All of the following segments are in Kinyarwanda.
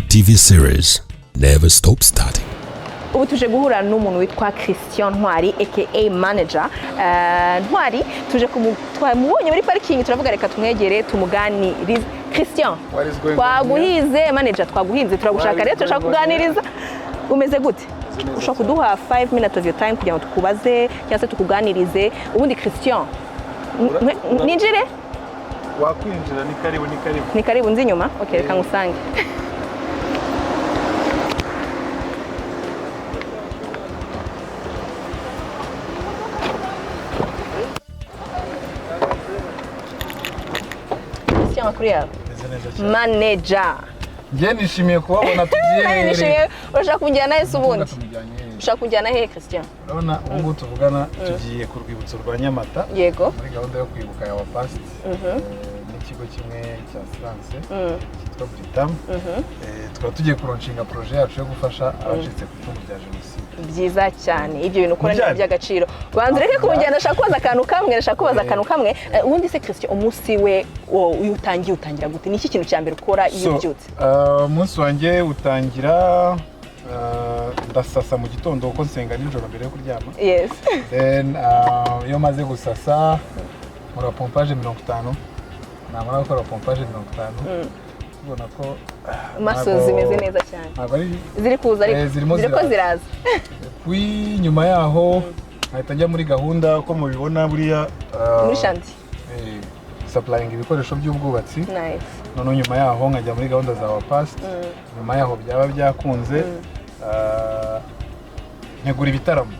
TV series. Never stop starting. Ubu tuje guhura n'umuntu witwa Christian Intwari aka manager. Intwari tuje kumubonye muri parking, turavuga reka tumwegere tumuganirize. Christian, twaguhize manager, twaguhinze turagushaka rero turashaka kuganiriza. Umeze gute? Ushaka kuduha 5 minutes of your time kugira ngo tukubaze cyangwa se tukuganirize. Ubundi Christian, ninjire? Wakwinjira, ni karibu. Ni karibu nzi nyuma. Okay, reka ngusange. Christian Makuriya. Manager. Ngiye nishimiye kubabona tugiye. Nishimiye urashaka kunjyana he ubundi? Ushaka kunjyana he Christian? Urabona ubu tuvugana tugiye ku rwibutso rwa Nyamata. Yego. Muri gahunda yo kwibuka ya past. N'ikigo kimwe cya France cyitwa Britam. Tukaba tugiye kuronshinga projet yacu yo gufasha abacitse ku icumu rya jenoside. Byiza cyane. Ibyo bintu ukora ni by'agaciro. Banze reke kunjyana, ndashaka kubaza akantu kamwe, ubundi se Christian umunsi we utangira gute? Ni iki kintu cya mbere ukora iyo ubyutse? Umunsi wanjye utangira ndasasa mu gitondo uko nsenga nijoro mbere yo kuryama. Yes. Then iyo maze gusasa muri pompage 50, namara gukora pompage 50, ubona ko maso zimeze neza cyane. Ziri kuza ariko ziriko ziraza. Nyuma yaho ahita njya muri gahunda uko mubibona buriya muri shanti. Supplying ibikoresho by'ubwubatsi. Nice. None nyuma yaho nkajya muri gahunda za past. Nyuma yaho byaba byakunze nkegura ibitaramo.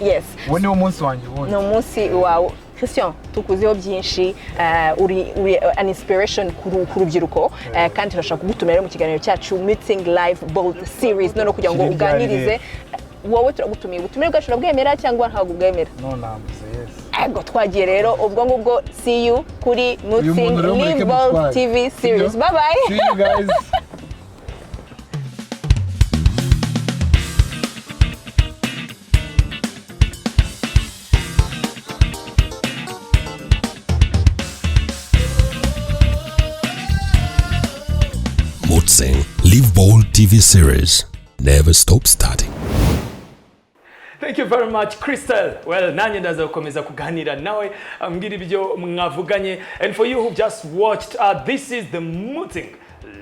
Yes. Uwo ni umunsi wanjye ubundi. No munsi wawe. Christian, tukuziho byinshi, uri an inspiration ku rubyiruko, kandi turashaka kugutumira mu kiganiro cyacu Meeting Live Bold Series none kugira ngo uganirize. Wowe turagutumiye, ubutumire bwacu urabwemera cyangwa ntabwo ubwemera? No, nambuze yes. Ego twagiye rero ubwo ngubwo, see you kuri Meeting Live Bold TV Series. Bye bye. See you guys. Live Bold TV series. Never stop starting. Thank you very much, Crystal. Well, nanye ndaza gukomeza kuganira nawe ambwira ibyo mwavuganye. And for you who just watched, this is the Meeting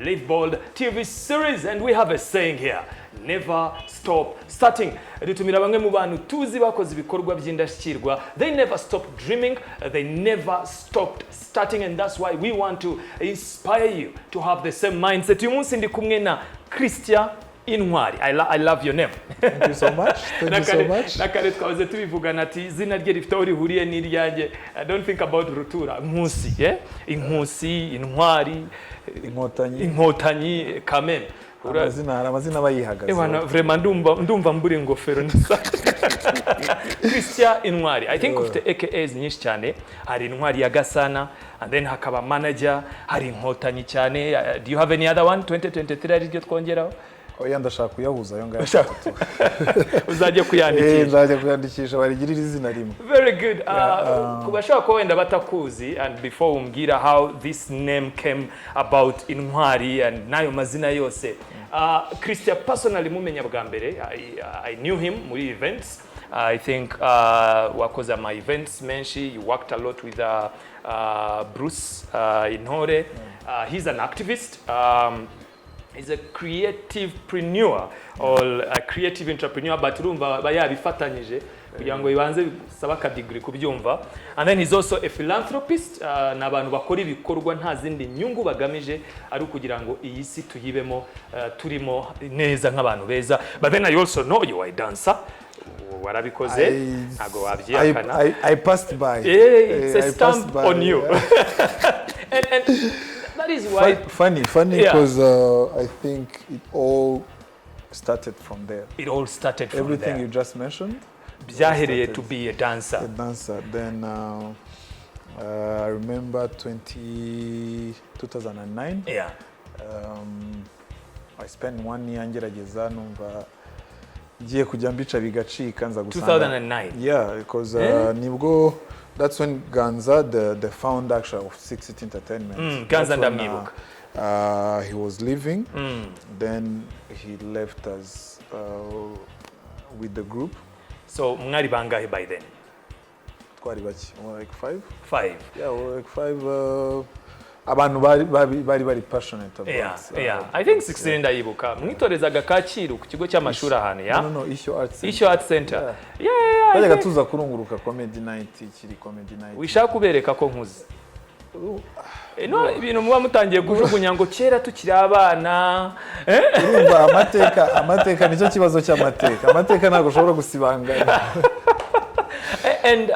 Live Bold TV series, and we have a saying here: never stop starting. Ritumira bamwe mu bantu tuzi bakoze ibikorwa by'indashyikirwa. They never stopped dreaming, they never stopped starting, and that's why we want to inspire you to have the same mindset. Uyu munsi ndi kumwe na Christian Intwari. I love your name. Thank you so much. Thank you so much. Nakare twaze tubivugana ati izina rye rifite aho rihuriye n'iryanjye. I don't think about rutura. Inkusi, Inkusi, Intwari, Inkotanyi, Kameme. Amazina bayihagaze. Ebana vraiment ndumva mburi ingofero nisa. Christian Intwari. I think ufite AKAs nyinshi cyane. Hari Intwari ya Gasana, and then hakaba manager, hari Inkotanyi cyane. Do you have any other one? 2023 ari ryo twongeraho? Oya ndashaka kuyahuza yo ngayo. Uzajye kuyandikisha. Nzajya kuyandikisha barigirira izina rimwe. Very good. Kubashaka ko wenda batakuzi, and before umbwira how this name came about Intwari and nayo mazina yose. Christian personally mumenya bwa mbere. I knew him muri events. I think wakoze ama events menshi. You worked a lot with Bruce Intore. He's an activist. He's a creativepreneur or a creative entrepreneur, but urumva bayabifatanyije kugira ngo ibanze saba ka degree kubyumva. And then he's also a philanthropist, n'abantu bakora ibikorwa nta zindi nyungu bagamije ari ukugira ngo iyi si tuyibemo turimo neza nk'abantu beza. But then I also know you are a dancer. Warabikoze ntago wabyiyakana. I passed by. It's a stamp on you. and that is why funny because I think it all started from there. It all started from everything there. You just mentioned. Byahereye to be a dancer. A dancer. Then I remember 2009. Yeah. I spent 1 year ngerageza numva ngiye kujya mbica bigacika nza gusanga 2009. Yeah, because nibwo that's when Ganza, the founder actually of 6 City Entertainment. Ganza ndamwibuka. he was leaving. Then he left us with the group. So mwari bangahe by then? Twari baki, like 5. 5. Yeah, like 5. Abantu bari passionate about. Yeah. I think 16 ndayibuka. Mwitorezaga Kacyiru ku kigo cy'amashuri ahantu ya. No, Issue Arts Center. Yeah. Bajyaga tuza kurunguruka comedy night, kiri comedy night. Wishaka kubereka ko nkuze. No, ibintu muba mutangiye kujugunya ngo kera tukiri abana. Urumva amateka nicyo kibazo cy'amateka. Amateka ntago ushobora gusibanganya. And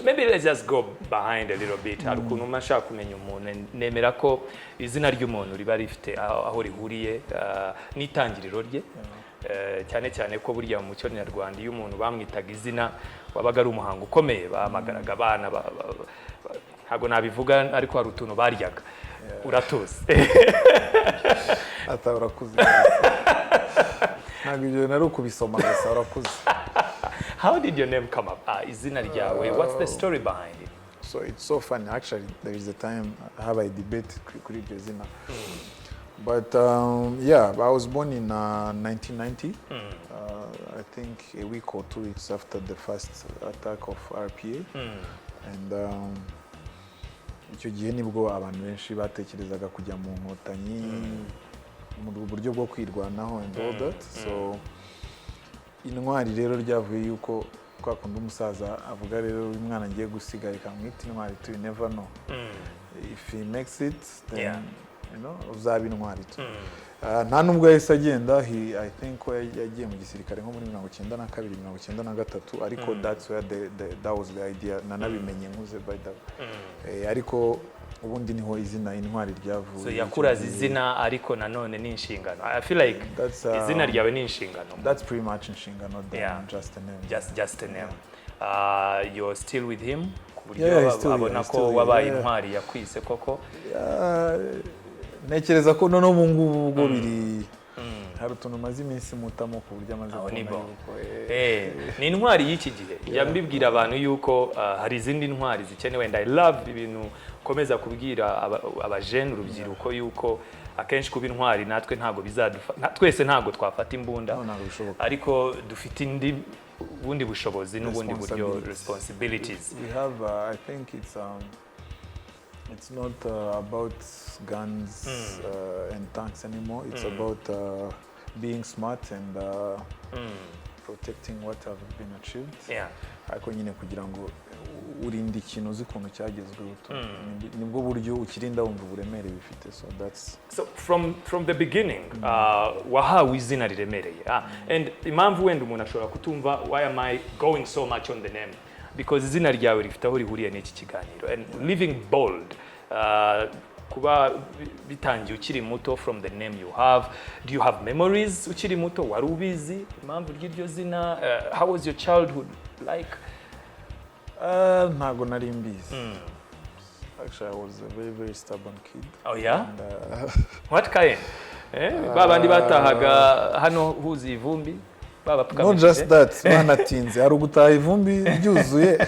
maybe let's just go behind a little bit. Hari ukuntu mashaka kumenya umuntu, nemera ko izina ry'umuntu riba rifite aho rihuriye n'itangiriro rye. Cyane cyane ko burya mu muco nyarwanda iyo umuntu bamwitaga izina wabaga ari umuhango ukomeye, bahamagaraga abana ntago nabivuga ariko hari utuntu baryaga. Uratuzi. Ata urakuze. Ntago ibyo nari ukubisoma gusa urakuze. How did your name come up? Izina ryawe, what's the story behind it? So it's so funny. Actually, there is a time I have a debate kuri iryo zina. But yeah, I was born in 1990. I think a week or 2 weeks after the first attack of RPA. And icyo gihe nibwo abantu benshi batekerezaga kujya mu nkotanyi mu buryo bwo kwirwanaho and all that. So Intwari rero ryavuye yuko kwa kundi umusaza avuga rero uyu mwana ngiye gusiga reka mwite Intwari, you never know. If he makes it, then you know, uzaba Intwari tu. Nta nubwo yahise agenda, I think yagiye mu gisirikare nko muri 1992 1993, ariko that's where that was the idea. Nanabimenye nkuze by the way. Ariko ubundi niho izina Intwari ryavuye. So yakuraza izina ariko nanone ni inshingano. I feel like izina ryawe ni inshingano. That's pretty much inshingano, just a name. Just a name. You're still with him? Kuburyo abona ko wabaye Intwari yakwise koko. Nekereza ko none ubu ngubu ubwo biri hari utuntu maze iminsi mutamo ku buryo amaze kubona yuko ni Intwari y'iki gihe. Yambibwira abantu yuko hari izindi Intwari zikenewe, and I love ibintu komeza kubwira abajene urubyiruko yuko akenshi kuba Intwari natwe ntago twese ntago twafata imbunda, ariko dufite ubundi bushobozi n'ubundi buryo responsibilities. We have I think it's not about guns and tanks anymore. It's about being smart and protecting what have been achieved. Ariko nyine kugira ngo urinde ikintu uzi ukuntu cyagezweho, nibwo buryo ukirinda wumva uburemere bifite. So from the beginning wahawe izina riremereye. And impamvu wenda umuntu ashobora kutumva why am I going so much on the name, because izina ryawe rifite aho rihuriye n'iki kiganiro. And living bold, kuba bitangiye ukiri muto, from the name you have, do you have memories ukiri muto wari ubizi impamvu ry'iryo zina? How was your childhood like? Ntago nari mbizi. Actually, I was a very stubborn kid. Oh yeah? And, what kind? Babandi batahaga hano huzi ivumbi? Not just that, banatinze. Hari ugutaha ivumbi ryuzuye,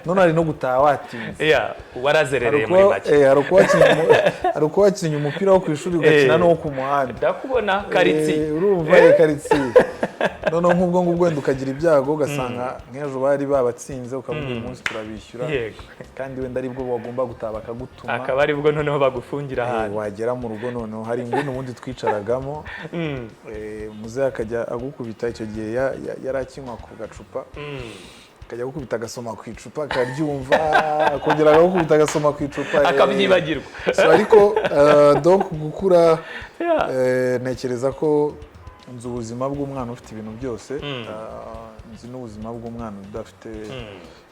none hari no gutaha watinze. Warazerereye muri make. Hari uko wakinnye umupira wo ku ishuri ugakina no ku muhanda. Ndakubona karitsi. Urumva karitsi. None nk'ubwo ngubwo wenda ukagira ibyago ugasanga nk'ejo bari babatsinze ukavuga uyu munsi turabishyura. Kandi wenda ari bwo bagomba gutaha bakagutuma. Akaba ari bwo noneho bagufungira ahantu. Wagera mu rugo noneho hari inguni ubundi twicaragamo. Muze akajya agukubita icyo gihe yarakinywa ku gacupa. Akajya gukubita agasoma ku icupa akaryumva, akongera agakubita agasoma ku icupa akabyibagirwa. So ariko donc gukura nekereza ko nzi ubuzima bw'umwana ufite ibintu byose, nzi n'ubuzima bw'umwana udafite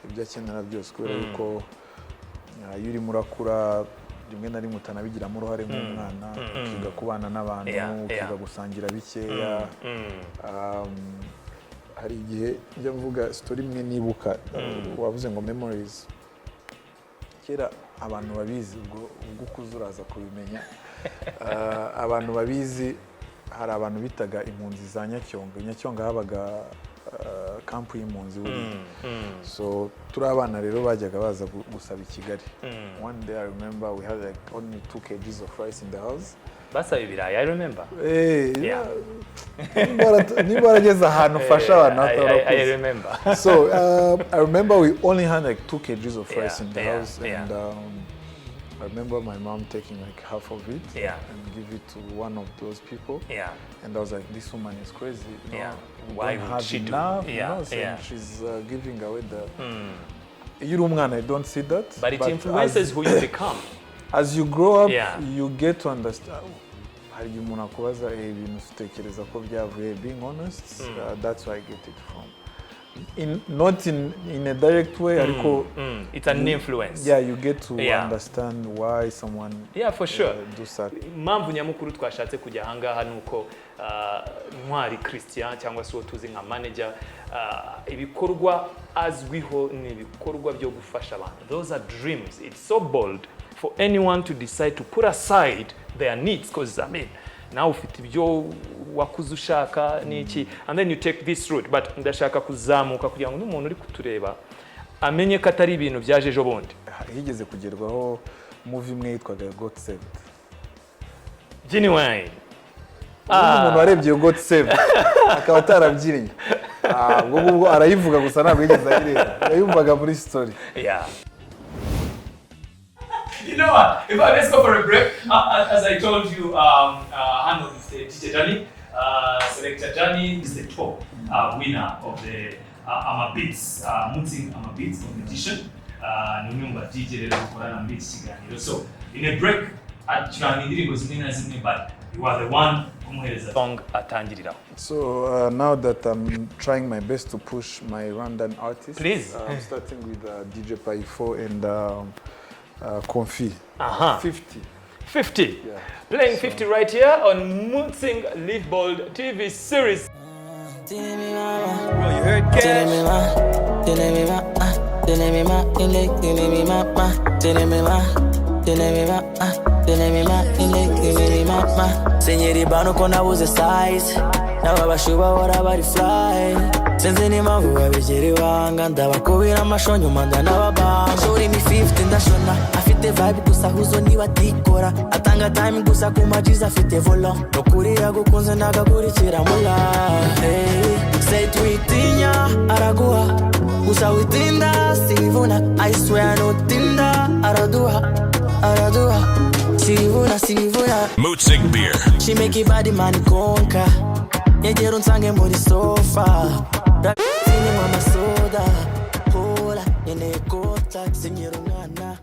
ibyo akenera byose, kubera yuko iyo urimo urakura rimwe na rimwe utanabigiramo uruhare nk'umwana, ukiga kubana n'abantu, ukiga gusangira bikeya. Hari igihe njya mvuga story imwe nibuka, wavuze ngo memories. Kera abantu babizi, ubwo ukuze uraza kubimenya. Abantu babizi, hari abantu bitaga impunzi za Nyacyonga. Nyacyonga habaga camp y'impunzi so turi abana rero bajyaga baza gusaba i Kigali. One day I remember we had like only 2 kgs of rice in the house. Basaba ibirayi, I remember. Yeah. Niba arageza ahantu fasha abantu I remember. So I remember we only had like 2 kgs of rice in the house, and I remember my mom taking like half of it and give it to one of those people. And I was like, this woman is crazy. You know, why would she do it? She's giving away the. I don't see that. But it influences who you become. As you grow up, you get to understand. Hari umuntu akubaza ibintu utekereza ko byavuye, being honest, that's where I get it from. Not in a direct way, it's an influence. Yeah, you get to understand why someone for sure do that. Impamvu nyamukuru twashatse kujya ahangaha nuko Intwari Christian cyangwa se tuzi nka manager ibikorwa azwiho ni ibikorwa byo gufasha abantu. Those are dreams. It's so bold for anyone to decide to put aside their needs, because I mean now ufite ibyo wakuze ushaka niki, and then you take this route. But ndashaka kuzamuka kugira ngo n'umuntu uri kutureba amenye ko atari ibintu byaje ejo bundi. Higeze kugerwaho movie imwe yitwaga God Saved. Genuine. Umuntu warebye God Saved akaba atarabyirinye. Ubwo arayivuga gusa ntabwo yigeze ayireba. Yayumvaga muri story. You know what? Let's go for a break. As I told you, hand of DJ Johnny. Selector Johnny is the top winner of the Amabeats, Mutzing Amabeats competition. Number DJ rero gukorana muri iki kiganiro. So in a break, acuranga indirimbo zimwe na zimwe, but you are the one kumuhereza song atangirira. So now that I'm trying my best to push my Rwandan artists, please. I'm starting with DJ Paifo and Konfi. 50. Yeah. Playing 50 right here on Mutzing Live Bold TV series. Bro, you heard Cash? Senyeri bano ko nabuze size n'ababashuba bora bari fly sinzi n'impamvu babigera ibanga ndabakubira amashonyo manda n'ababanga shori ni 50 ndashona afite vibe gusa huzo niba dikora atanga time gusa ku majiza afite volant no kurira gukunze nagakurikira mula say twitinya araguha gusa witinda sivuna I swear no tinda araduha Sivuna Mutzing beer. She make your body man conquer. Yegera unsange muri sofa. Rapini mama soda. Hola, yene kota senyero mwana.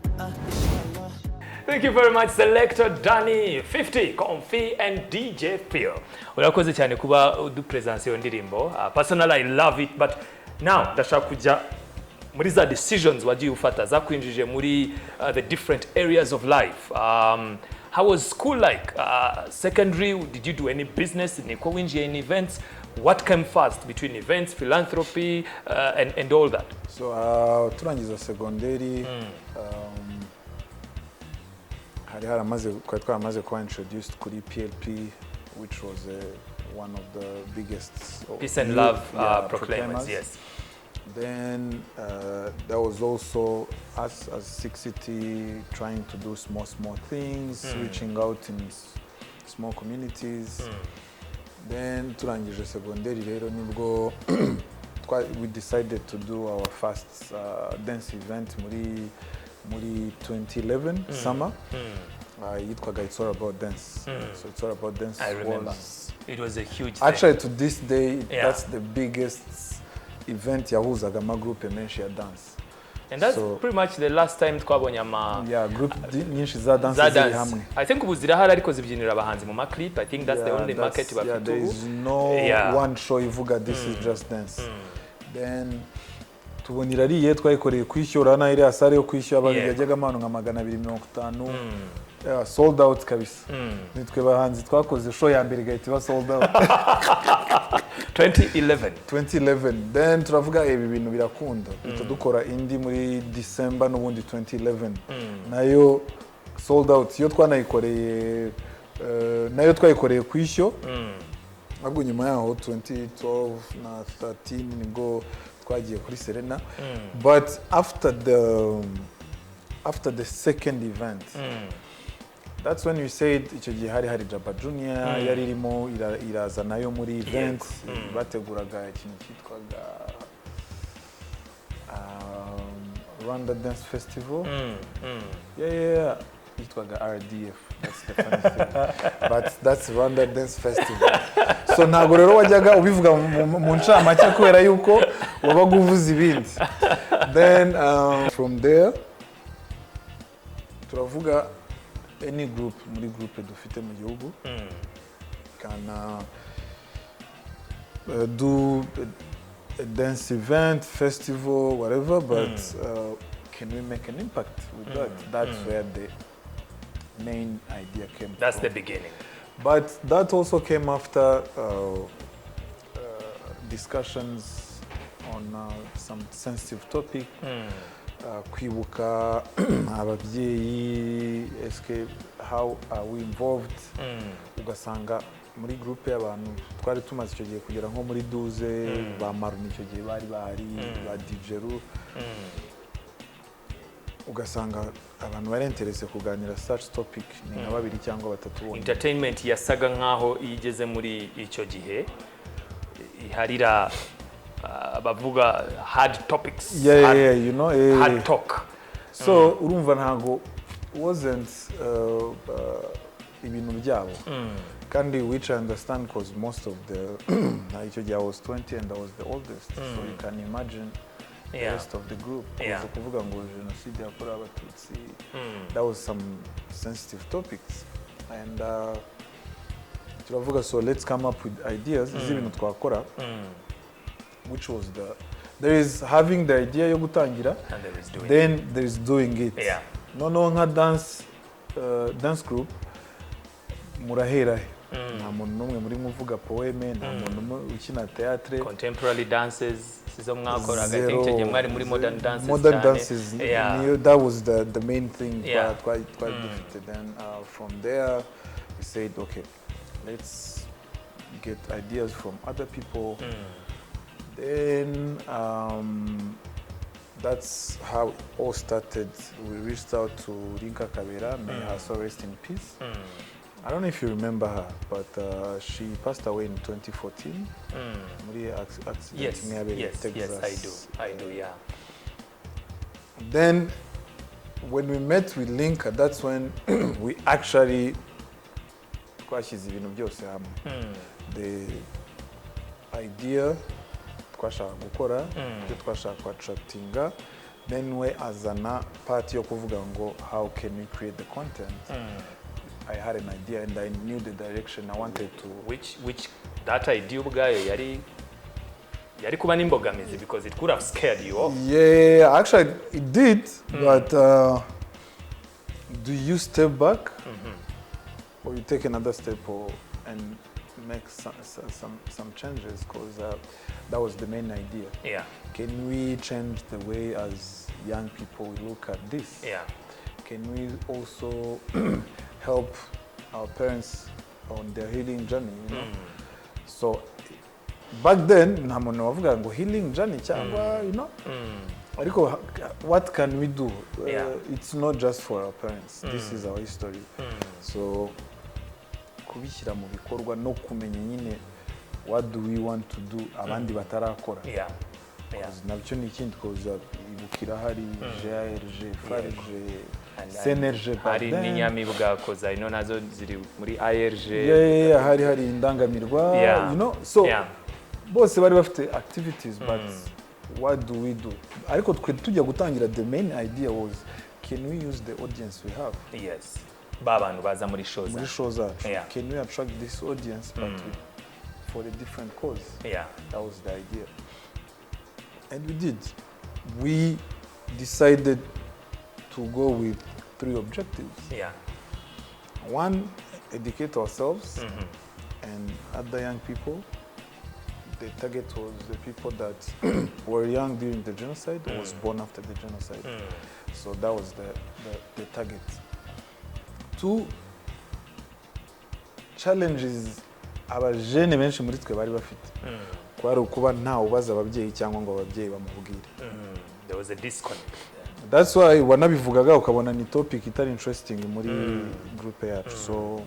Thank you very much, Selector Danny, 50, Konfi and DJ Phil. Urakoze cyane kuba udupresence yo ndirimbo. Personally I love it, but now ndashaka kujya muri za decisions wagiye ufata zakwinjije muri the different areas of life. How was school like? Secondary, did you do any business? Niko winjiye in events? What came first between events, philanthropy, and all that? So turangiza secondary, haramaze kuba introduced kuri PLP, which was one of the biggest peace and love proclaimers. Yes. Then there was also us as 6city trying to do small things, reaching out in small communities. Then turangije secondary rero nibwo we decided to do our first dance event muri 2011 summer. Yitwaga It's All About Dance. So It's All About Dance. I remember. It was a huge actually thing. To this day, that's the biggest event yahuzaga ama group menshi ya dance. And that's pretty much the last time twabonye group nyinshi za dance ziri hamwe. I think ubu zirahari ariko zibyinira abahanzi mu clip. I think that's the only market bafite. Yeah, there is no one show ivuga this is just dance. Then tubonira ariye twayikoreye kwishyura na iri asare yo kwishyura abantu yajyaga amano nka 250. Sold out kabisa. Nitwe bahanzi twakoze show ya mbere gahita sold out. 2011. Then turavuga ibi bintu birakunda. Dukora indi muri December n'ubundi 2011. Nayo sold out. Yo twanayikoreye nayo twayikoreye kwishyura. ahubwo nyuma yaho 2012 na 13 nibwo twagiye kuri Serena. But after the second event, that's when you said icyo gihe hari Jabba Junior yari irimo iraza nayo muri event bateguraga ikintu cyitwaga Rwanda Dance Festival. Yeah. Yitwaga RDF. That's the funny thing. But that's Rwanda Dance Festival. So ntago rero wajyaga ubivuga mu ncamake kubera yuko wabaga uvuze ibindi. Then from there turavuga any group muri groupe dufite mu gihugu can do a dance event, festival, whatever, but can we make an impact with that? That's where the main idea came That's from. the beginning. But that also came after discussions on some sensitive topic. Kwibuka ababyeyi, how are we involved? Ugasanga muri groupe y'abantu twari tumaze icyo gihe kugera nko muri 12 ba Maruni icyo gihe bari bahari ba Dijeru. Ugasanga abantu bari interese kuganira such topic ni nka babiri cyangwa batatu bonyine. Entertainment yasaga nkaho igeze muri icyo gihe iharira bavuga hard topics. Yeah, you know, hard talk. So urumva ntago wasn't ibintu byabo. Kandi which I understand because most of the icyo gihe I was 20 and I was the oldest, so you can imagine the rest of the group. So kuvuga ngo genocide yakorewe abatutsi, that was some sensitive topics, and turavuga so let's come up with ideas z'ibintu twakora, which was there is having the idea yo gutangira, And there is doing then there is doing it. No nka dance group murahera nta muntu n'umwe muri muvuga poeme, nta muntu ukina theatre. Contemporary dances sizo mwakoraga icyo gihe mwari muri modern dances. Modern dances, that was the main thing. Quite difficult. Then from there we said, okay, let's get ideas from other people. Then that's how it all started. We reached out to Rinka Kabera, may her soul rest in peace. I don't know if you remember her, but she passed away in 2014. Yes, I do, yeah. Then, when we met with Linka, that's when we actually twashyize ibintu byose hamwe. The idea twashaka gukora, ibyo twashaka attractinga, then we azana part yo kuvuga ngo how can we create the content. I had an idea and I knew the direction I wanted to. Which that idea ubwayo yari kuba n'imbogamizi because it could have scared you off. Yeah, actually it did, but do you step back or you take another step and make some changes, because that was the main idea. Yeah. Can we change the way as young people look at this? Yeah. Can we also help our parents on their healing journey, you know? So back then nta muntu wavuga ngo healing journey cyangwa, you know, ariko what can we do? It's not just for our parents. This is our history. So kubishyira mu bikorwa no kumenya nyine what do we want to do abandi batarakora. Nabyo ni ikindi koza ibukira hari GRG, FARG, CNRG, hari n'inyamibwa koza ino nazo ziri muri ARG. hari indangamirwa, you know, so bose bari bafite activities, but what do we do? Ariko twe tujya gutangira, the main idea was can we use the audience we have? Yes. Babantu baza muri shows. Can we attract this audience but for a different cause? That was the idea. And we did. We decided to go with 3 objectives. One, educate ourselves and other young people. The target was the people that were young during the genocide or was born after the genocide. So that was the target. 2, challenges abajene benshi muri twe bari bafite kwari ukuba nta ubaza ababyeyi cyangwa ngo ababyeyi bamubwire. There was a disconnect. That's why wanabivugaga ukabona ni topic itari interesting muri group yacu. So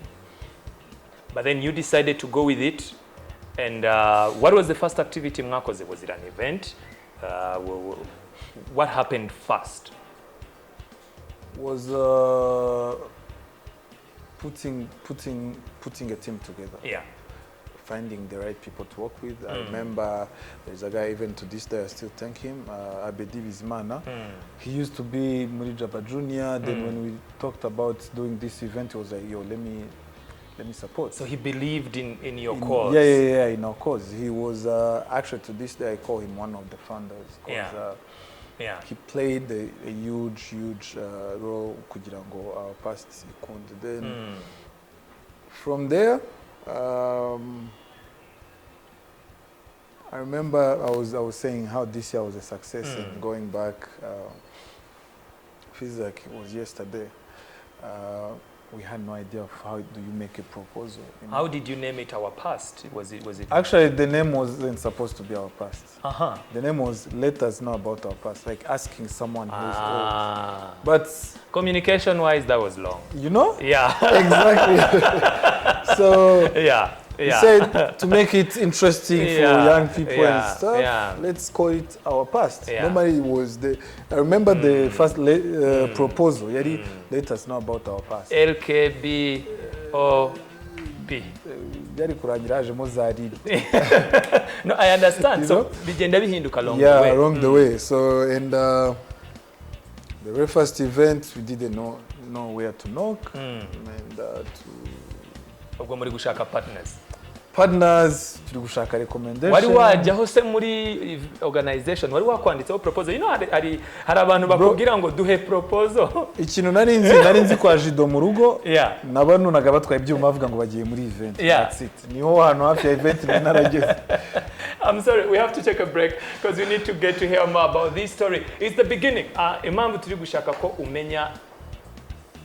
but then you decided to go with it, and what was the first activity mwakoze? Was it an event? What happened first? Was putting a team together. Yeah. Finding the right people to work with. I remember there's a guy, even to this day I still thank him, Abedi Bizimana. He used to be Muri Jaba Junior. Then when we talked about doing this event, he was like, yo, let me support. So he believed in your cause. Yeah, in our cause. He was actually, to this day I call him one of the founders. Yeah. He played a huge role kugira ngo our past ikunde. Then from there, I remember I was saying how this year was a success, and going back, feels like it was yesterday. We had no idea of how do you make a proposal. How did you name it Our Past? Was it? Actually, the name wasn't supposed to be Our Past. The name was Let Us Know About Our Past, like asking someone who's old. But communication-wise, that was long. You know? Yeah. Exactly. So yeah. He said to make it interesting for young people and stuff, let's call it Our Past. Normally it was I remember the first proposal, let us know about our past. LKBOP. No, I understand. So bigenda bihinduka along the way. Yeah, along the way. So, and the very first event, we didn't know where to knock and ubwo muri gushaka partners turi gushaka recommendation. Wari wajyaho se muri organization wari wakwanditseho proposal? You know, hari abantu bakubwira ngo duhe proposal. Ikintu nari nzi kwa Jido mu rugo, nabanunaga batwaye ibyuma bavuga ngo bagiye muri event. That's it. Niho hano hafi ya event narageze. I'm sorry, we have to take a break because we need to get to hear more about this story. It's the beginning. Impamvu turi gushaka ko umenya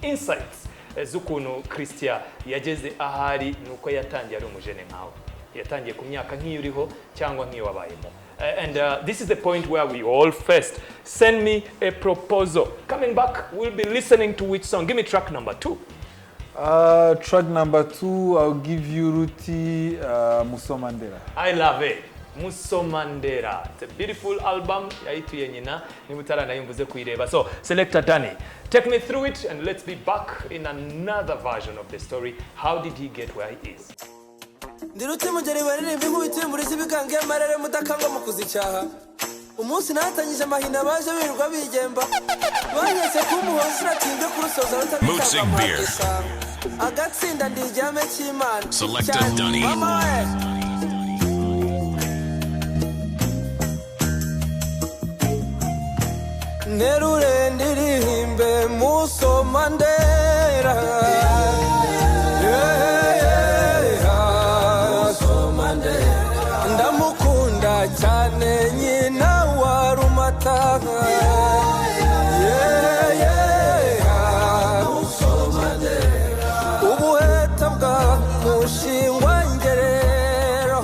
insights z'ukuntu Christian yageze ahari nuko yatangiye ari umujene nkawe. Yatangiye ku myaka nk'iyo uriho cyangwa nk'iyo wabayemo. And this is the point where we all first send me a proposal. Coming back, we'll be listening to which song? Give me track number 2. Track number 2, I'll give you Ruti Musomandera. I love it. Musomandera. It's a beautiful album. Yaituye nyina nimutara nayumvuze kuireba. So, Selector Danny, take me through it and let's be back in another version of the story. How did he get where he is? Ndiruti mugeri barire bihubitiye muri zibigange amarere mudakanga mu kuzicyaha. Umunsi natanyije amahina baje birirwa bigemba. Banyese kumuhoza ratinge kurusoza rutabikanga. Agatsinda ndijyame cy'Imana. Selector Danny. Nerure ndirimbe Musomandera. Ndamukunda cyane nyina wa Rumataga. Musomandera. Ubuheta bwa mushingwa ngerero.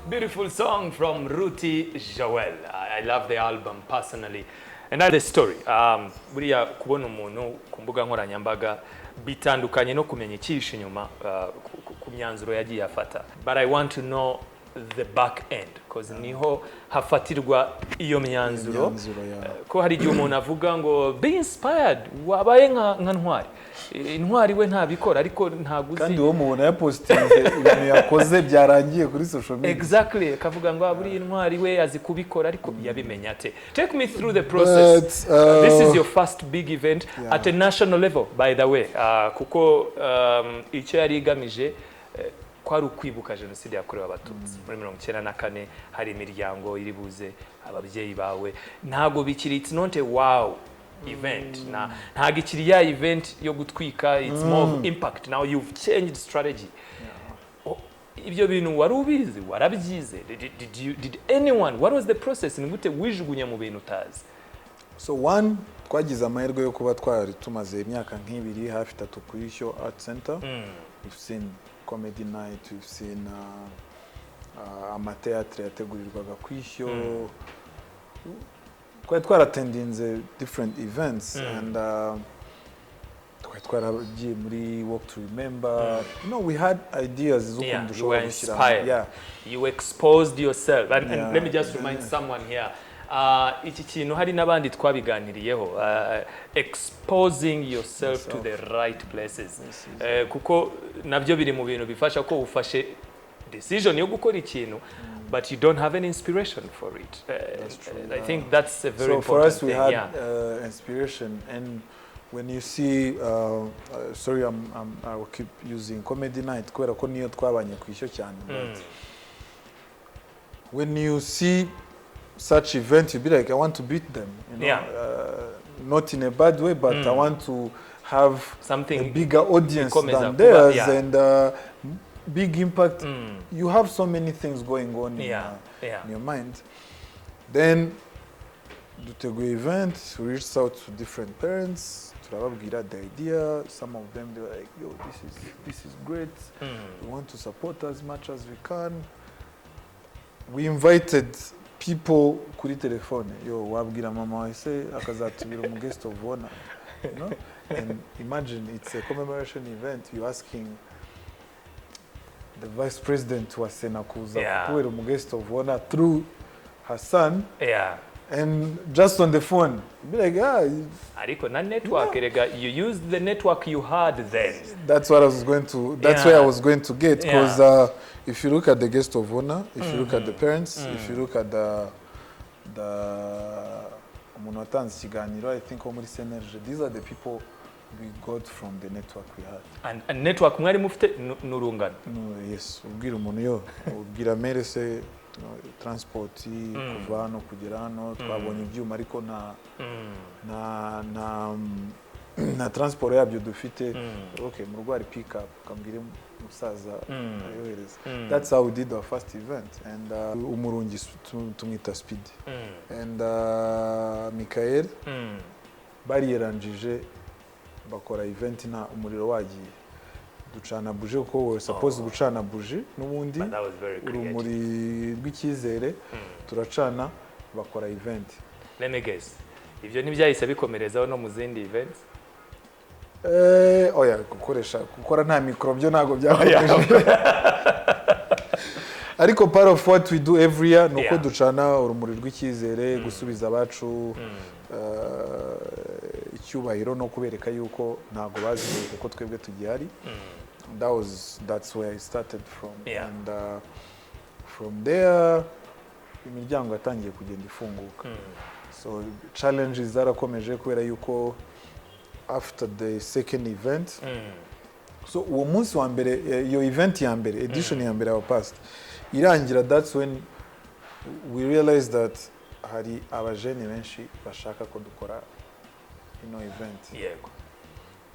Beautiful song from Ruti Joel. I love the album personally. And the story. Buriya kubona umuntu ku mbuga nkoranyambaga bitandukanye no kumenya icyishe inyuma ku myanzuro yagiye afata. But I want to know the back end because niho hafatirwa iyo myanzuro. Ko hari igihe umuntu avuga ngo be inspired wabaye nka Ntwari. Intwari we ntabikora ariko ntaguzi kandi uwo mubona ya postinze ibintu yakoze byarangiye kuri social media. Exactly, kavuga ngo aburi Intwari we azi kubikora ariko yabimenya ate. Take me through the process. This is your first big event at a national level, by the way. Kuko icyo yari igamije kwari ukwibuka jenoside yakorewe abatutsi muri 1994. Hari imiryango iri buze ababyeyi bawe, ntago bikiri, it's not a wow event. Ntago ikiri ya event yo gutwika, it's more of impact. Now you've changed strategy. Ibyo bintu wari ubizi, warabyize. Did anyone, what was the process? Nigute wijugunya mu bintu utazi? So one, twagize amahirwe yo kuba twari tumaze imyaka nk'ibiri hafi 3 kuri Ishyo Art Center. We've seen comedy night, we've seen amateatre yategurirwaga ku Ishyo. Twari twaratendinze different events and twari twaragiye muri Walk to Remember. You know, we had ideas z'ukuntu dushobora gushyira. You exposed yourself and let me just remind someone here. Iki kintu hari n'abandi twabiganiriyeho, exposing yourself to the right places, kuko nabyo biri mu bintu bifasha ko ufashe decision yo gukora ikintu but you don't have any inspiration for it. I think that's a very important thing. So for us we had inspiration, and when you see sorry I will keep using comedy night kubera ko niyo twabanye ku Ishyo cyane, but when you see such event, you'd be like, I want to beat them, you know, not in a bad way, but I want to have something, a bigger audience than theirs, and big impact. You have so many things going on in your mind. Then, the event, we reached out to different parents, turababwira the idea. Some of them, they were like, yo, this is great. We want to support as much as we can. We invited people kuri telefone, yo wabwira mama wese akazatubira mu guest of honor, you know. And imagine it's a commemoration event, you asking the vice president wa Sena kuza kubera mu guest of honor through her son, and just on the phone be like, ariko na network rega, you used the network you had then. That's what I was going to, that's where I was going to get, because if you look at the guest of honor, if you look at the parents, if you look at the Munotan's Chiganiro, I think Omuri Senerge, these are the people we got from the network we had. And network mwari mufite nurungana? Yes, ubwira umuntu yo, ubwira merese transport kuva hano kugera hano, twabonye ibyuma ariko na transport yabyo dufite. Okay, mu rwari pick up kambwire musaza ayohereza. That's how we did our first event, and umurungi tumwita Speed, and Michael bariyerangije bakora event na umuriro wagiye ducana buje kuko we suppose gucana buje n'ubundi urumuri rw'icyizere turacana bakora event. Let me guess, ivyo ntibyahise bikomerezaho no mu zindi events? Oya, gukora nta mikoro byo ntago byakomeje. Ariko part of what we do every year nuko ducana urumuri rw'icyizere, gusubiza abacu icyubahiro no kubereka yuko ntago bazi kuko twebwe tugihari. That's where I started from, and from there imiryango yatangiye kugenda ifunguka. So challenges zarakomeje kubera yuko after the second event, so uwo munsi wa mbere iyo event ya mbere, edition ya mbere our past irangira, that's when we realized that hari abajene benshi bashaka ko dukora ino event.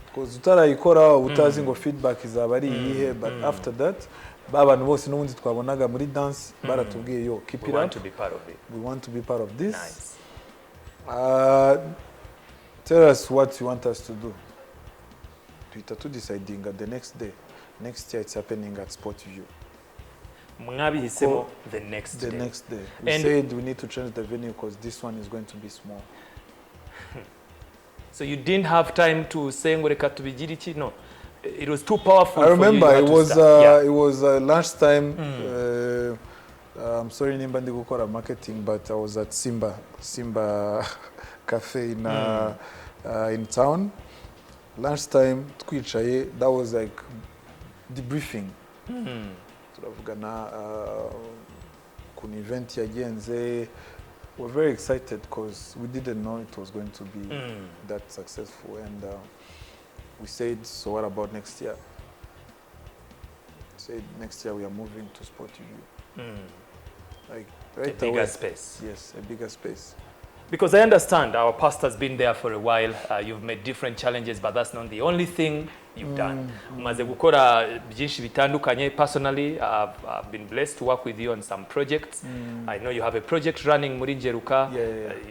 Because utarayikora utazi ngo feedback izaba ari iyihe, but after that babantu bose n'ubundi twabonaga muri dance baratubwiye yo keep it up, we want to be part of this. Nice. Tell us what you want us to do. Tuhita deciding at the next day. Next year it's happening at Sport View. Mwabihisemo the next day. We said we need to change the venue because this one is going to be small. So you didn't have time to say ngo reka tubigire iki? No, it was too powerful. I remember it was lunchtime. I'm sorry nimba ndi gukora marketing, but I was at Simba Cafe in town. Lunchtime twicaye, that was like debriefing. Turavugana ku event yagenze. We're very excited because we didn't know it was going to be that successful, and we said, so what about next year? Said next year we are moving to Sport View. Like right a bigger space. Yes, a bigger space. because I understand our pastor's been there for a while. You've made different challenges, but that's not the only thing you've done. Umaze gukora byinshi bitandukanye. Personally, I've been blessed to work with you on some projects. I know you have a project running muri Njeruka.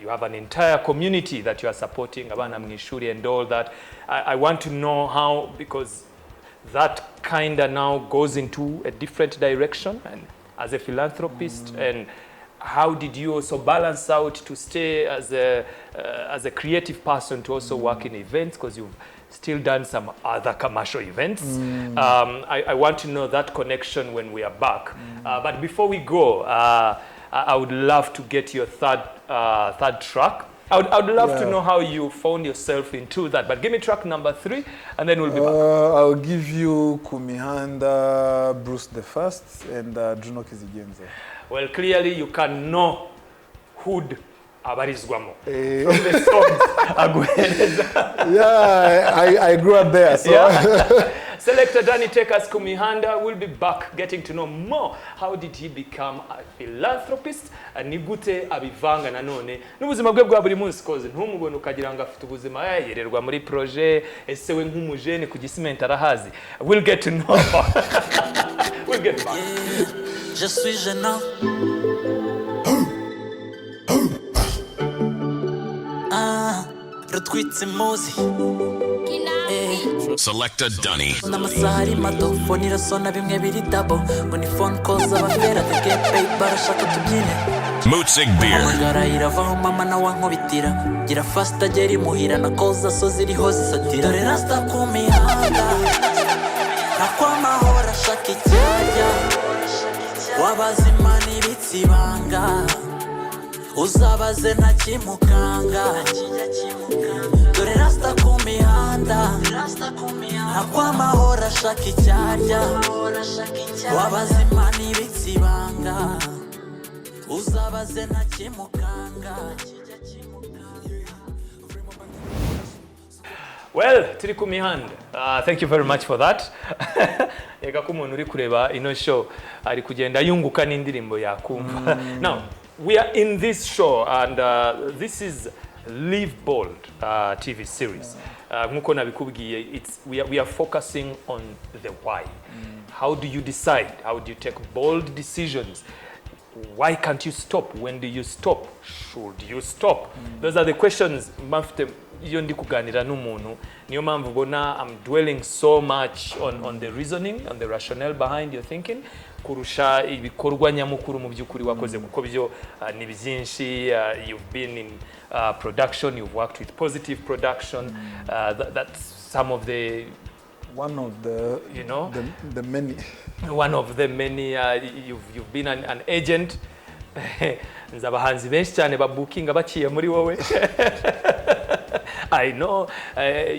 You have an entire community that you are supporting, abana mwishuri and all that. I want to know how, because that kind of now goes into a different direction, and as a philanthropist, and how did you also balance out to stay as a creative person to also work in events, because you've still done some other commercial events. I want to know that connection when we are back. But before we go, I would love to get your third track. I would love to know how you found yourself into that. But give me track number 3, and then we'll be back. I'll give you Kumihanda, Bruce the First, and Juno Kizigenza. Well, clearly you can know Hood abarizwamo from the songs. I grew up there. So. Yeah. Selector Danny, take us Kumihanda. We'll be back getting to know more. How did he become a philanthropist? Nigute abivanga nanone n'ubuzima bwe bwa buri munsi, koze ntumubone ukagira ngo afite ubuzima yererwa muri projet, ese we nk'umujene ku gisimenti arahazi. We'll get to know. We'll get back. Je suis gênant. Retweets muzi. Selector Dunny. N'amasahari mato phone irasona bimwe biri double. When the phone calls abafera they get paid barashaka tubyine. Mutzig Beer. Amagara iravaho mama na wankubitira. Gira fast ageri muhira na koza so ziriho zisatira. Dore rasta kumihanda. Nakwamahora shaka icyajya. Wabazima n'ibitsibanga. Uzabaze ntakimukanga. Dore rasta kumihanda. Nakwamahora shaka icyarya. Wabazima n'ibitsibanga. Uzabaze ntakimukanga. Well, turi kumihanda. Thank you very much for that. Yega ko umuntu uri kureba ino show ari kugenda yunguka n'indirimbo yakumva. Now, we are in this show, and this is Live Bold TV series. Nkuko nabikubwiye, we are focusing on the why. How do you decide? How do you take bold decisions? Why can't you stop? When do you stop? Should you stop? Those are the questions mafite iyo ndi kuganira n'umuntu. Niyo mpamvu ubona I'm dwelling so much on the reasoning, on the rationale behind your thinking, kurusha ibikorwa nyamukuru mu by'ukuri wakoze, kuko byo ni byinshi. You've been in production, you've worked with Positive Production. That's some of the one of the, you know, the many. One of the many. You've been an agent. Nzabahanzi benshi cyane babukinga baciye muri wowe. I know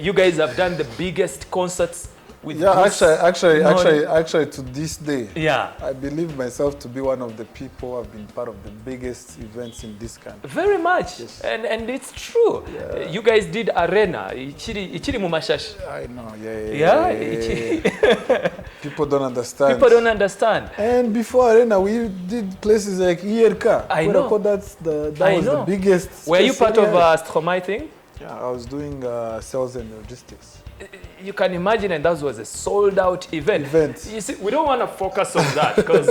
you guys have done the biggest concerts with actually to this day, I believe myself to be one of the people who have been part of the biggest events in this country. Very much. Yes. And it's true. You guys did Arena. Ichiri mu mashashi. I know. Yeah. People don't understand. And before Arena, we did places like IRK. I know. That was the biggest. Were you part of Stromae thing? Yeah, I was doing sales and logistics. You can imagine, and that was a sold-out event. You see, we don't want to focus on that, because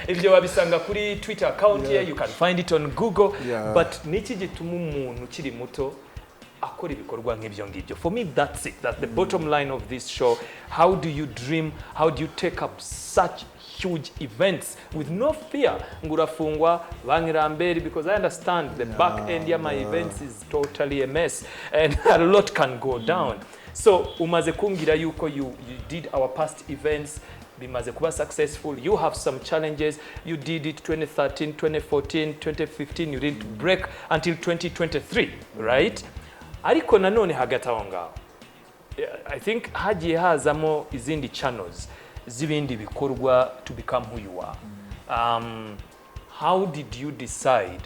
if you wabisanga kuri Twitter account here, you can find it on Google. But niki gituma umuntu ukiri muto akora ibikorwa nk'ibyo ngibyo? For me, that's it. That's the bottom line of this show. How do you dream? How do you take up such huge events with no fear? Ngurafungwa bangiramberi, because I understand the back end of my events is totally a mess, and a lot can go down. So umaze kungira yuko you did our past events, bimaze kuba successful. You have some challenges. You did it 2013, 2014, 2015. You didn't break until 2023, right? Ariko nanone hagati aho ngaho, I think hagiye hazamo izindi channels zibindi bikorwa to become who you are. How did you decide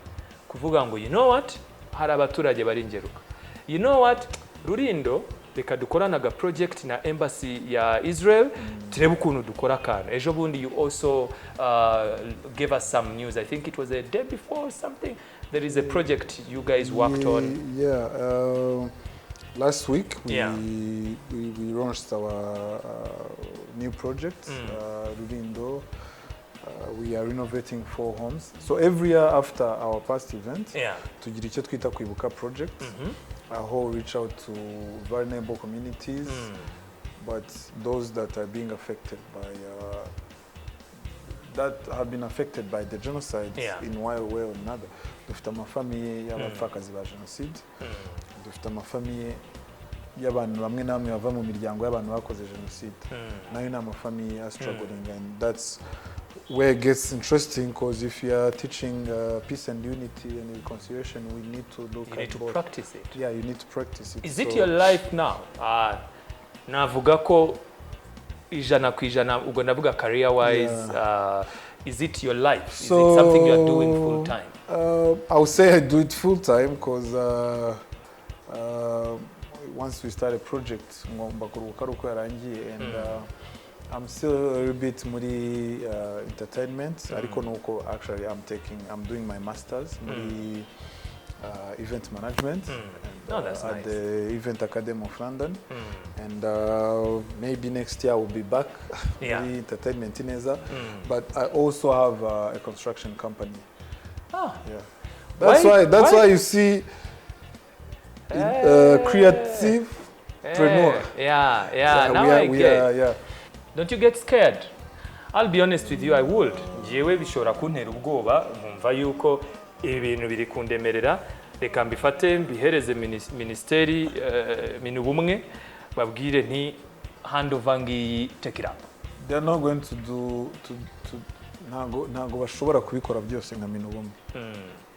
kuvuga ngo, you know what, hari abaturage bari Njeruka, you know what, Rurindo reka dukorana ga project na embassy ya Israel, turebe ukuntu dukora kana. Ejo bundi you also gave us some news, I think it was a day before or something, There is a project you guys worked on. Yeah. Last week we Yeah. we launched our new project, Rulindo. We are renovating 4 homes. So every year after our past event, Yeah. tugira icyo twita kwibuka project, aho reach out to vulnerable communities, but those that are being affected by that have been affected by the genocide in one way or another. Dufite amafamiye y'abapfakazi ba genocide, dufite amafamiye y'abantu bamwe namwe bava mu miryango y'abantu bakoze genocide, nayo ni amafamiye are struggling, and that's where it gets interesting, because if you are teaching peace and unity and reconciliation, we need to look You need at to both. practice it. Yeah, you need to practice it. Is it your life now? Navuga ko ijana ku ijana, ubwo navuga career wise, is it your life? Is it something you are doing full time? I would say I do it full time, because once we start a project, ngomba kuruhuka uko yarangiye, and I'm still a little bit muri entertainment. Ariko nuko actually I'm doing my masters muri event management, and, that's at nice. the Event Academy of London, and maybe next year I will be back muri entertainment ineza, but I also have a construction company. Yeah, that's why you see creativepreneur. Now I get. Don't you get scared? I'll be honest with you, I would. Jewe bishobora kuntera ubwoba, nkumva yuko ibintu biri kundemerera, reka mbifate mbihereze ministeri minubumwe, babwire nti handover ngiyi, take it up. They are not going to do ntago bashobora kubikora byose nka minubumwe.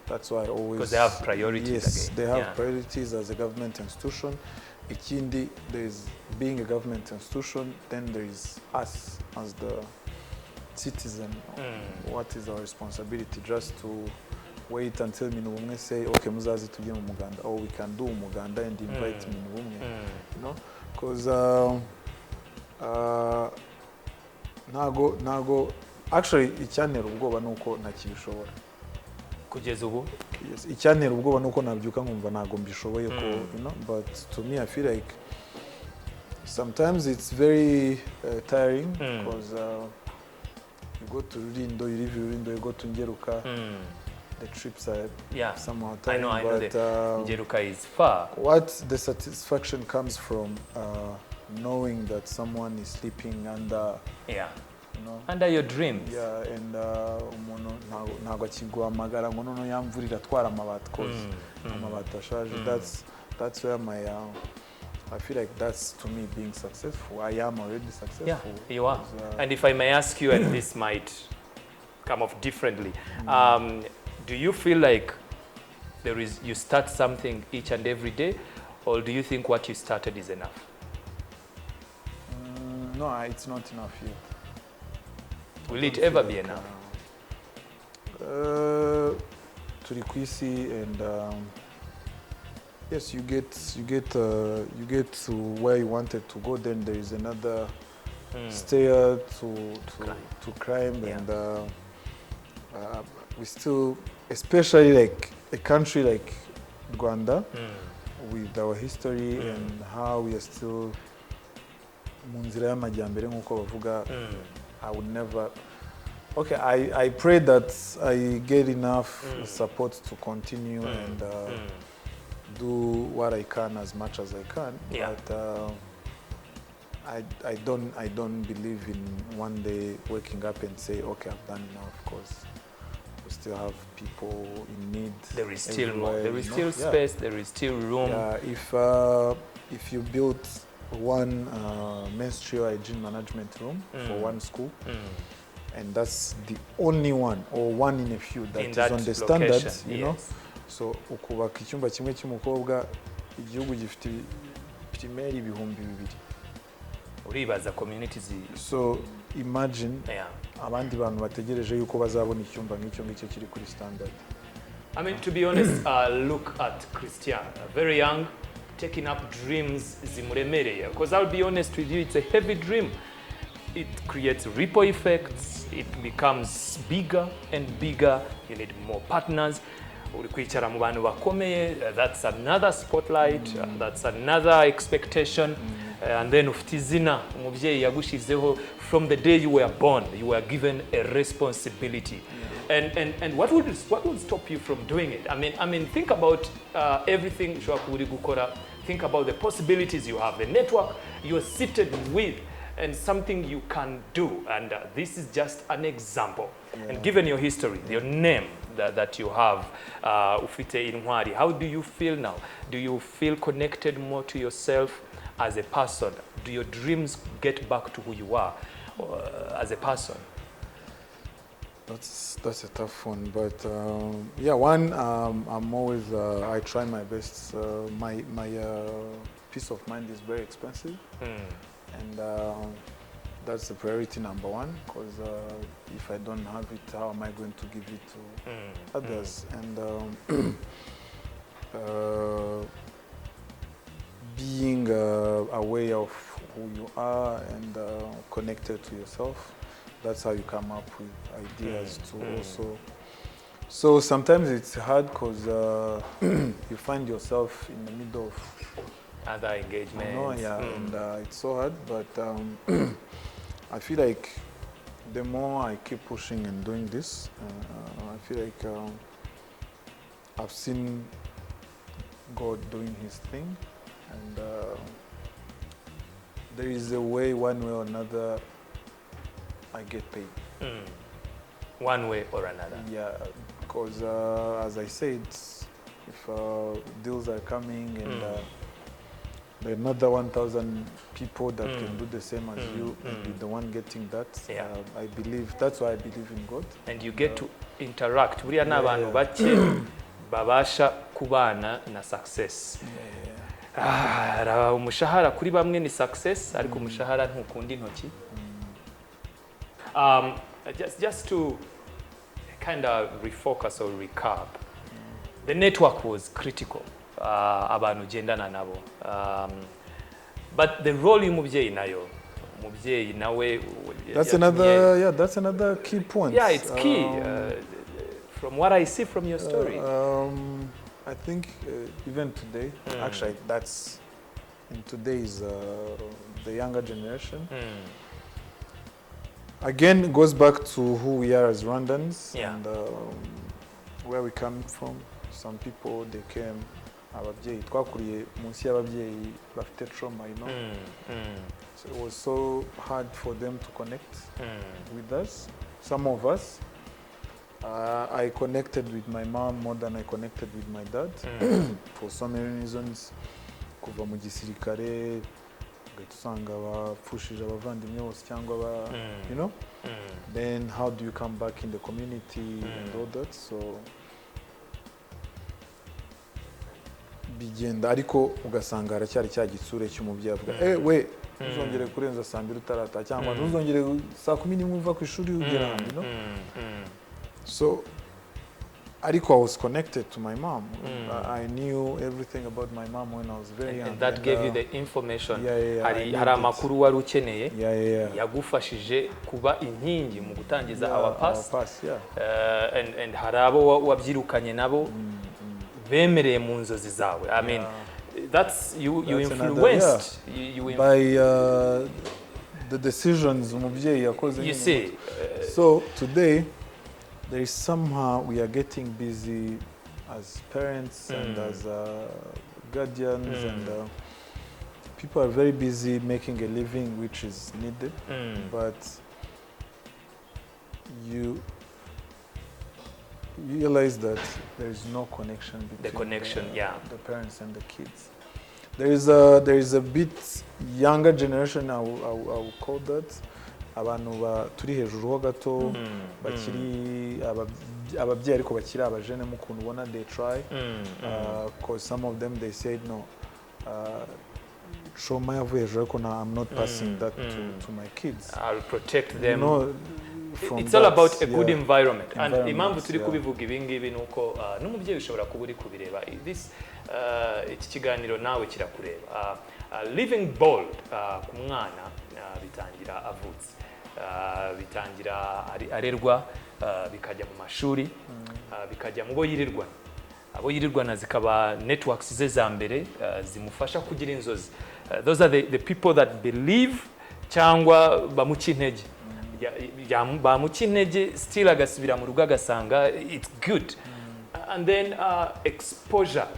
That's why I always, because they have priorities. Yes, again. they have priorities as a government institution. Ikindi, there is being a government institution, then there is us as the citizen. What is our responsibility? Just to wait until minubumwe say, okay, muzazi tujye mu muganda, or we can do umuganda and invite minubumwe. You know, because ntago actually icyantera ubwoba nuko ntakibishobora. Kugeza ubu? Yes, icyantera ubwoba nuko nabyuka nkumva ntago mbishoboye ko, you know, but to me I feel like sometimes it's very tiring, because you go to Rulindo, you leave Rulindo, you go to Ngeruka. The trips are somehow tiring. I know but Ngeruka is far. What the satisfaction comes from knowing that someone is sleeping under, you know, under your dreams. Yeah, and umuntu ntago akiguhamagara ngo noneho yamvurira atwara amabati, cause amabati ashaje. That's where my I feel like that's, to me, being successful. I am already successful. Yeah, you are. And if I may ask you, and this might come off differently, do you feel like you start something each and every day, or do you think what you started is enough? No, it's not enough yet. Will it ever be enough? Turi ku isi, and yes, you get to where you wanted to go. Then there is another stair to climb, and we still, especially like a country like Rwanda, with our history and how we are still mu nzira y'amajyambere nk'uko bavuga. I would never. Okay, I pray that I get enough support to continue and do what I can as much as I can. Yeah. But I don't believe in one day waking up and say, okay, I've done enough, because we still have people in need. There is still more. everywhere, There is still space. There is still room. If you build one menstrual hygiene management room for one school, and that's the only one or one in a few that is on the standards, you know. So ukubaka icyumba kimwe cy'umukobwa, igihugu gifite primaire ibihumbi 2,000. Uribaza communities. So imagine abandi bantu bategereje yuko bazabona icyumba nk'icyo ngicyo kiri kuri standard. I mean, to be honest, look at Christian, very young, taking up dreams zimuremereye. Because I'll be honest with you, it's a heavy dream. It creates ripple effects. It becomes bigger and bigger. You need more partners. uri kwicara mu bantu bakomeye, that's another spotlight, that's another expectation. And then ufite izina umubyeyi yagushizeho from the day you were born, you were given a responsibility. And what would stop you from doing it? I mean think about everything ushobora kuba uri gukora. Think about the possibilities you have, the network you're seated with, and something you can do. And this is just an example. And given your history, your name that you have, Ufite Intwari, how do you feel now? Do you feel connected more to yourself as a person? Do your dreams get back to who you are as a person? That's a tough one, but yeah, one, I'm always I try my best. My peace of mind is very expensive, and that's the priority number one. Because if I don't have it, how am I going to give it to others? And being aware of who you are and connected to yourself. That's how you come up with ideas to also. So sometimes it's hard because you find yourself in the middle of other engagements. And it's so hard. But I feel like the more I keep pushing and doing this, I feel like I've seen God doing His thing, and there is a way, one way or another, I get paid. One way or another. Yeah, because as I said, if deals are coming and there are another 1,000 people that can do the same as you, and be the one getting that, I believe, that's why I believe in God. And you get to interact. Buriya n'abantu bake babasha kubana na success. Umushahara kuri bamwe ni success, ariko umushahara ntukunda intoki. Just to kind of refocus or recap, the network was critical. Abantu gendana nabo. But the role y'umubyeyi nayo, umubyeyi nawe. That's another key point. Yeah, it's key. From what I see from your story. I think even today, actually, that's in today's the younger generation. Again, it goes back to who we are as Rwandans and where we come from. Some people, they came, ababyeyi twakuriye munsi y'ababyeyi bafite trauma, you know. So it was so hard for them to connect with us. Some of us, I connected with my mom more than I connected with my dad for so many reasons. Kuva mu gisirikare, ugasanga bapfushije abavandimwe bose cyangwa you know. Then how do you come back in the community and all that? So bigenda ariko ugasanga haracyari cya gitsure cy'umubyeyi avuga we ntuzongere kurenza saa mbiri utarata cyangwa ntuzongere saa 11 uva ku ishuri ugera hano, you know. So ariko I was connected to my mom. I knew everything about my mom when I was very young. And that gave you the information. Hari amakuru wari ukeneye yagufashije kuba inkingi mu gutangiza our past. And hari abo wabyirukanye nabo bemereye mu nzozi zawe. I mean, that's you influenced by the decisions umubyeyi yakoze. You see, so today there is somehow we are getting busy as parents and as guardians, and people are very busy making a living, which is needed, but you realize that there is no connection between the parents and the kids. There is a bit younger generation, I will call that. Abantu turi hejuru ho gato bakiri ababyeyi ariko bakiri abajene mu kuntu ubona they try, because some of them they said no, trauma yavuye hejuru ariko I'm not passing that to my kids. I'll protect them. You know, it's all about a good environment. And impamvu turi kubivuga ibi ngibi nuko n'umubyeyi ushobora kuba uri kubireba this iki kiganiro nawe kirakureba. Living bold ku mwana bitangira avutse, bitangira arerwa, bikajya mu mashuri, bikajya mu bo yirirwa, abo yirirwana zikaba networks ze za mbere zimufasha kugira inzozi. Those are the people that believe cyangwa bamuca intege. Bamuca intege still agasubira mu rugo agasanga it's good. And then exposure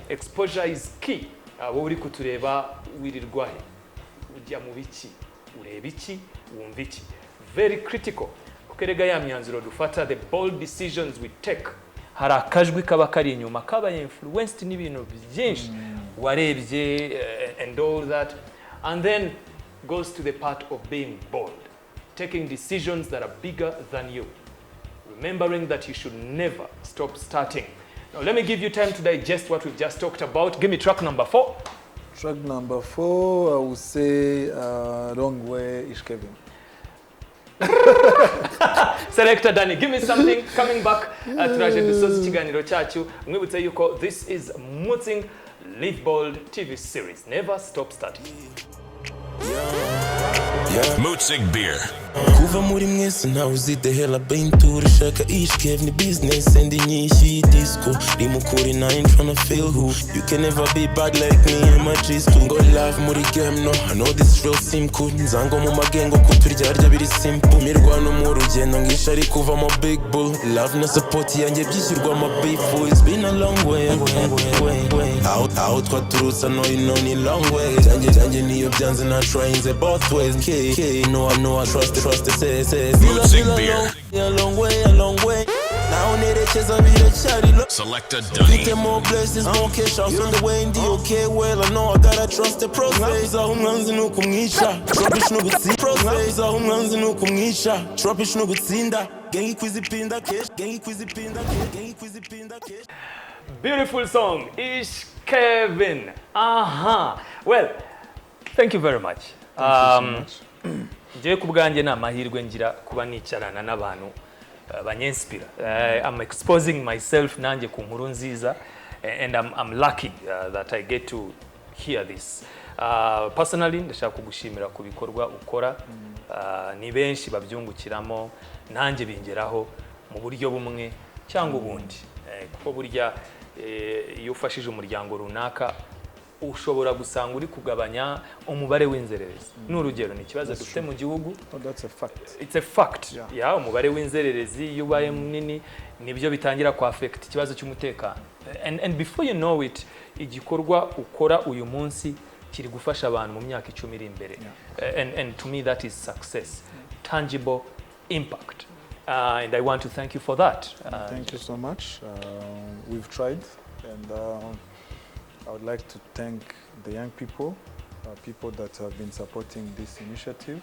is key. Abo uri kutureba wirirwa he, ujya mu biki, ureba iki, wumva iki, very critical. Kukerega ya myanzuro dufata, the bold decisions we take, hari akajwi kaba kari inyuma kaba influenced n'ibintu byinshi warebye and all that, and then goes to the part of being bold, taking decisions that are bigger than you, remembering that you should never stop starting. Now let me give you time to digest what we've just talked about. Give me track number 4. Track number 4, I would say Wrong Way is Kevin. Selector Danny, give me something. Coming back turaje dusoza ikiganiro cyacu, mwibutse yuko this is Mutzing Live Bold TV series. Never stop starting. Mutzig beer. Kuva muri mwese ntawe uzidehera bentura shaka ishkev ni business and inyishi disco rimukuri na tryna feel who you can never be bad like me and my cheese to go live muri game no I know this real sim cool nzango mu magengo kuturyarya biri simple mirwano mu rugendo ngisha ari kuva mo big bull love na support yanjye byishyirwa ma beef it's been a long way out twaturutsa no ni long way janjye niyo byanze na trying the both ways no I trust the Mutzig beer. A long way. Now nerekeza biracyari low. Selector Dunny. Get more blessings, more cash out on the way in the okay. Well, I know I gotta trust the process. Ahumwanzi nukumwisha. Tropish nugutsi process. Ahumwanzi nukumwisha. Tropish nugutsinda. Gengi kwizipinda cash. Beautiful song, Ish Kevin. Well, thank you very much. Thank you so much. Je kubwanjye na mahirwe ngira kuba nicarana n'abantu banyenspira. I'm exposing myself nanjye ku nkuru nziza, and I'm lucky that I get to hear this. Personally ndashaka kugushimira ku bikorwa ukora, ni benshi babyungukiramo, nanjye bingeraho mu buryo bumwe cyangwa ubundi, kuko burya iyo ufashije umuryango runaka ushobora gusanga uri kugabanya umubare w'inzererezi. N'urugero ni kibazo dufite mu gihugu. That's a fact. It's a fact. Yeah, umubare w'inzererezi iyo ubaye munini nibyo bitangira ku affect ikibazo cy'umutekano. And before you know it, igikorwa ukora uyu munsi kiri gufasha abantu mu myaka 10 iri imbere. And to me that is success. Tangible impact. And I want to thank you for that. Thank you so much. We've tried, and I would like to thank the young people, people that have been supporting this initiative.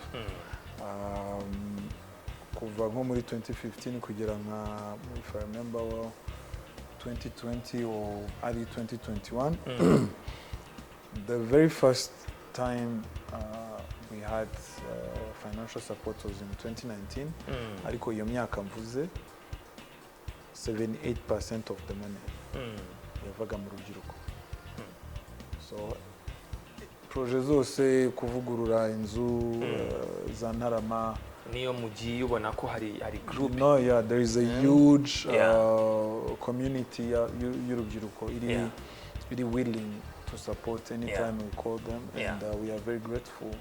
Kuva nko muri 2015 kugera nka, if I remember well, 2020 or early 2021. The very first time we had financial support was in 2019. Ariko iyo myaka mvuze 78% of the money yavaga mu rubyiruko. So projet zose kuvugurura inzu za Ntarama niyo mugiye ubona ko hari group. No, yeah, there is a huge community y'urubyiruko really willing to support anytime we call them, and we are very grateful.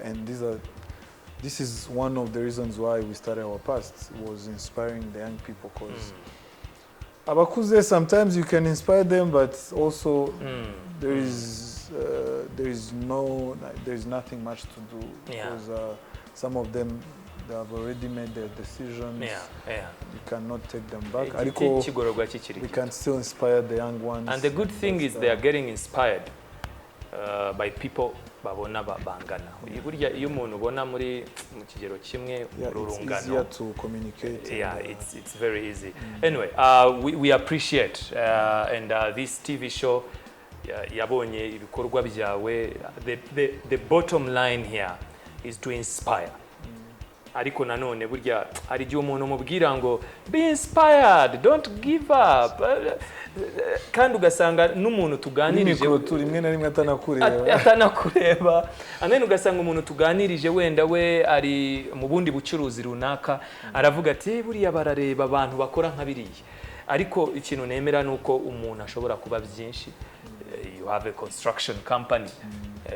And this is one of the reasons why we started our past, was inspiring the young people, because abakuze, sometimes you can inspire them, but also there is nothing much to do, because some of them, they have already made their decisions. You cannot take them back. We can still inspire the young ones. And the good thing is they are getting inspired by people babona bangana. Burya iyo umuntu ubona muri mu kigero kimwe urungano. It's easier to communicate. Yeah, it's very easy. Anyway, we appreciate and this TV show yabonye ibikorwa byawe. The bottom line here is to inspire. Ariko nanone burya hari igihe umuntu mubwira ngo be inspired, don't give up, kandi ugasanga n'umuntu tuganirije rimwe na rimwe atanakureba, and ugasanga umuntu tuganirije wenda we ari mu bundi bucuruzi runaka aravuga ati buriya barareba abantu bakora nka biriya, ariko ikintu nemera nuko umuntu ashobora kuba byinshi. You have a construction company,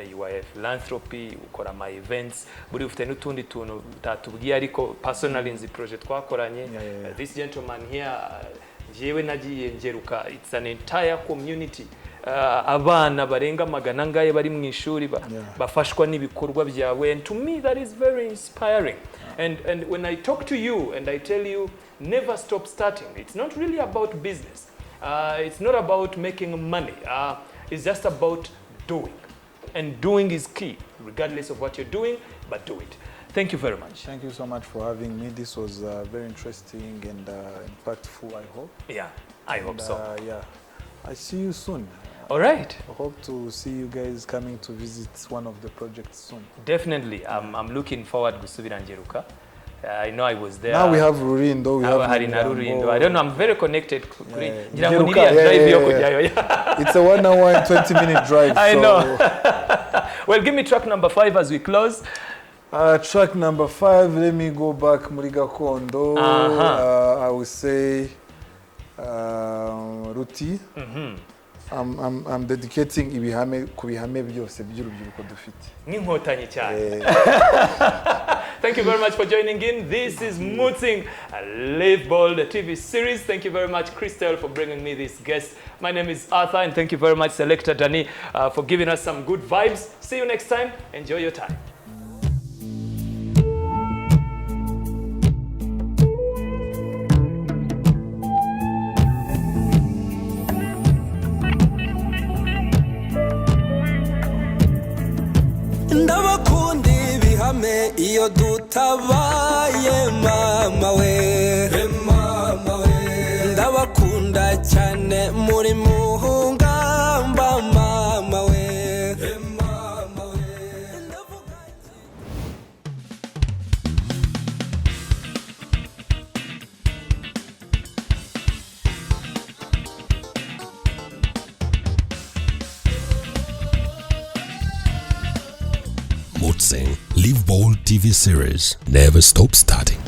you are a philanthropy, ukora my events, buri ufite n'utundi tuntu tatubwiye ariko personally nzi project twakoranye. This gentleman here, jewe nagiye ngeruka, it's an entire community. Abana barenga magana ngaye bari mu ishuri bafashwa n'ibikorwa byawe, and to me that is very inspiring. And when I talk to you and I tell you never stop starting, it's not really about business. It's not about making money. It's just about doing. And doing is key, regardless of what you're doing, but do it. Thank you very much. Thank you so much for having me. This was very interesting and impactful, I hope. Yeah, I hope so. Yeah, I see you soon. All right. I hope to see you guys coming to visit one of the projects soon. Definitely. I'm looking forward to gusubira ngeruka. I know I was there. Now we have Rurindo. We have Rurindo. I don't know. I'm very connected. It's a 1 hour and 20-minute drive. I know. Well, give me track number 5 as we close. Track number 5. Let me go back. Muriga Kondo. I would say Ruti. I'm dedicating ibihame kubihame byose by'urubyiruko dufite. N'inkotanyi cyane. Thank you very much for joining in. This is Mutzing, a Live Bold TV series. Thank you very much, Crystal, for bringing me this guest. My name is Arthur, and thank you very much, Selector Danny, for giving us some good vibes. See you next time. Enjoy your time. Iyo dutabaye mama we, ndabakunda cyane muri muhungamba mama we. Mutzing Live Bold TV series. Never stop starting.